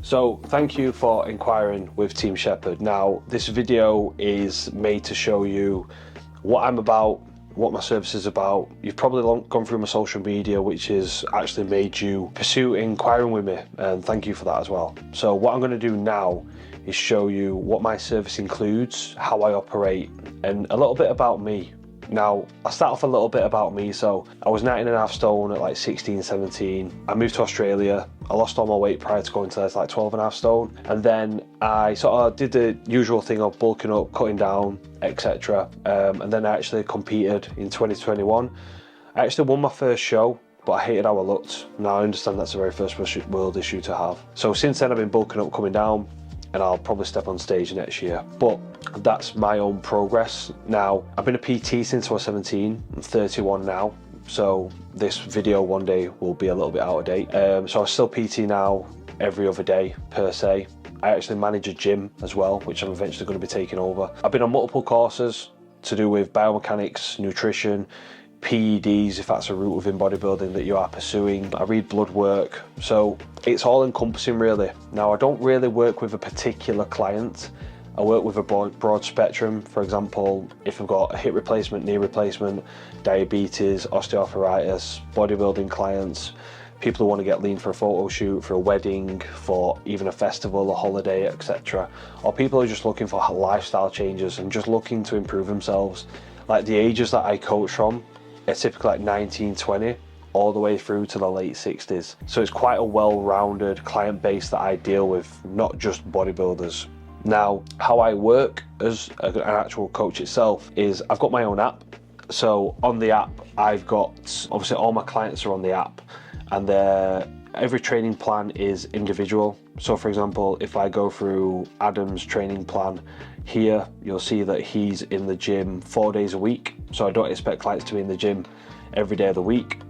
So thank you for inquiring with Team Shepherd. Now this video is made to show you what I'm about, what my service is about. You've probably gone through my social media, which has actually made you pursue inquiring with me, and thank you for that as well. So what I'm going to do now is show you what my service includes, how I operate, and a little bit about me. Now, I'll start off a little bit about me. So I was 19.5 stone at like 16, 17. I moved to Australia. I lost all my weight prior to going to like 12.5 stone. And then I sort of did the usual thing of bulking up, cutting down, etc. And then I actually competed in 2021. I actually won my first show, but I hated how I looked. Now I understand that's the very first world issue to have. So since then I've been bulking up, coming down, and I'll probably step on stage next year. But that's my own progress. Now, I've been a PT since I was 17, I'm 31 now, so this video one day will be a little bit out of date. So I still PT now every other day per se. I actually manage a gym as well, which I'm eventually going to be taking over. I've been on multiple courses to do with biomechanics, nutrition, PEDs, if that's a route within bodybuilding that you are pursuing. I read blood work, so it's all encompassing really. Now I don't really work with a particular client. I work with a broad spectrum. For example, if I've got a hip replacement, knee replacement, diabetes, osteoarthritis, bodybuilding clients, people who want to get lean for a photo shoot, for a wedding, for even a festival, a holiday, etc. Or people who are just looking for lifestyle changes and just looking to improve themselves. Like the ages that I coach from, it's typically like 19, 20, all the way through to the late 60s. So it's quite a well-rounded client base that I deal with, not just bodybuilders. Now, how I work as an actual coach itself is I've got my own app. So on the app, I've got, obviously all my clients are on the app, and every training plan is individual. So for example, if I go through Adam's training plan here, you'll see that he's in the gym 4 days a week. So I don't expect clients to be in the gym every day of the week.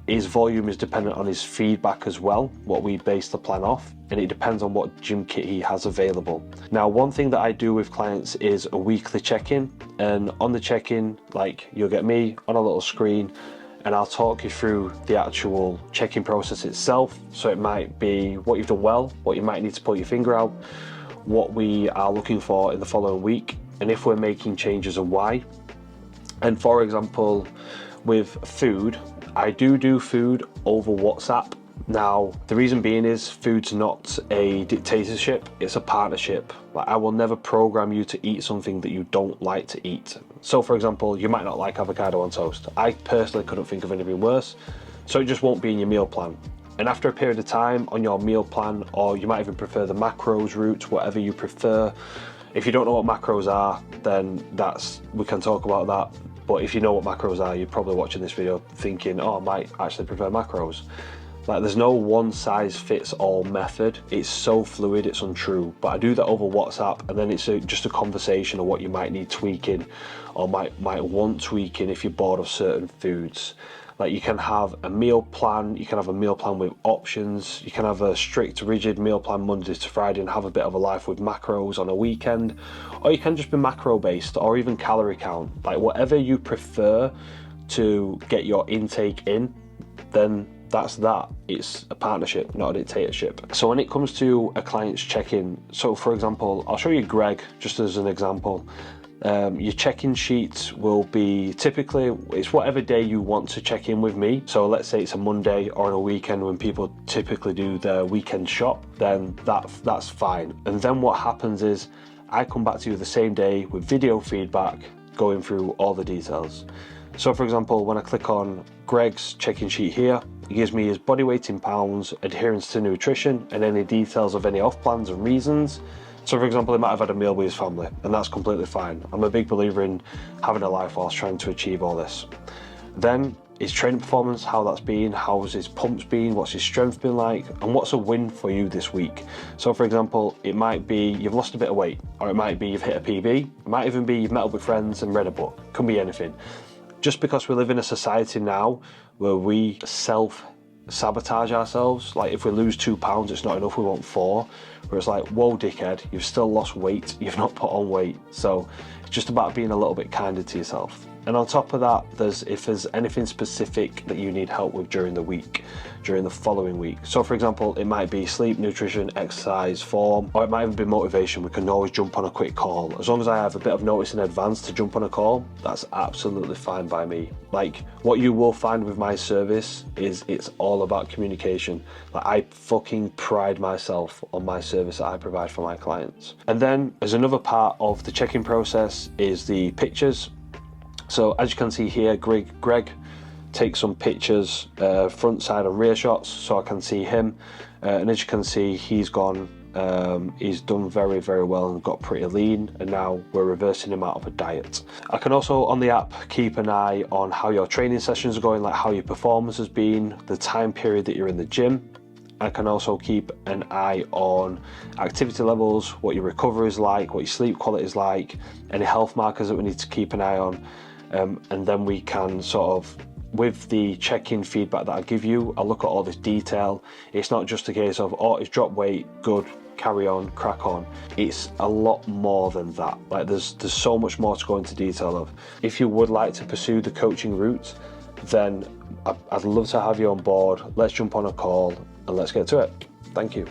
His volume is dependent on his feedback as well, what we base the plan off, and it depends on what gym kit he has available. Now, one thing that I do with clients is a weekly check-in, and on the check-in, like, you'll get me on a little screen and I'll talk you through the actual check-in process itself. So it might be what you've done well, what you might need to pull your finger out, what we are looking for in the following week, and if we're making changes and why. And for example, with food, I do food over WhatsApp. Now, the reason being is food's not a dictatorship, it's a partnership. Like, I will never program you to eat something that you don't like to eat. So for example, you might not like avocado on toast. I personally couldn't think of anything worse, so it just won't be in your meal plan. And after a period of time on your meal plan, or you might even prefer the macros route, whatever you prefer. If you don't know what macros are, then we can talk about that. But if you know what macros are, you're probably watching this video thinking, oh, I might actually prefer macros. Like, there's no one size fits all method. It's so fluid, it's untrue. But I do that over WhatsApp, and then it's just a conversation of what you might need tweaking, or might want tweaking if you're bored of certain foods. Like, you can have a meal plan, you can have a meal plan with options, you can have a strict, rigid meal plan Monday to Friday and have a bit of a life with macros on a weekend, or you can just be macro based, or even calorie count. Like, whatever you prefer to get your intake in, then that's that. It's a partnership, not a dictatorship. So when it comes to a client's check-in, so for example, I'll show you Greg just as an example. Your check-in sheet will be typically, it's whatever day you want to check in with me. So let's say it's a Monday or on a weekend when people typically do their weekend shop, then that's fine. And then what happens is I come back to you the same day with video feedback, going through all the details. So for example, when I click on Greg's check-in sheet here, it gives me his body weight in pounds, adherence to nutrition, and any details of any off plans and reasons. So for example, he might have had a meal with his family, and that's completely fine. I'm a big believer in having a life whilst trying to achieve all this. Then his training performance, how that's been, how's his pumps been, what's his strength been like, and what's a win for you this week. So for example, it might be you've lost a bit of weight, or it might be you've hit a PB, it might even be you've met up with friends and read a book, could be anything. Just because we live in a society now where we self-sabotage ourselves, like if we lose 2 pounds, it's not enough, we want 4, where it's like, whoa dickhead, you've still lost weight, you've not put on weight. So it's just about being a little bit kinder to yourself. And on top of that, if there's anything specific that you need help with during the week, during the following week. So for example, it might be sleep, nutrition, exercise, form, or it might even be motivation. We can always jump on a quick call. As long as I have a bit of notice in advance to jump on a call, that's absolutely fine by me. Like, what you will find with my service is it's all about communication. Like, I fucking pride myself on my service that I provide for my clients. And then as another part of the check-in process is the pictures. So as you can see here, Greg takes some pictures, front, side and rear shots, so I can see him. And as you can see, he's done very, very well and got pretty lean, and now we're reversing him out of a diet. I can also on the app keep an eye on how your training sessions are going, like how your performance has been, the time period that you're in the gym. I can also keep an eye on activity levels, what your recovery is like, what your sleep quality is like, any health markers that we need to keep an eye on. And then we can sort of, with the check-in feedback that I give you, I look at all this detail. It's not just a case of, oh, it's dropped weight, good, carry on, crack on. It's a lot more than that. Like there's so much more to go into detail of. If you would like to pursue the coaching route, then I'd love to have you on board. Let's jump on a call and let's get to it. Thank you.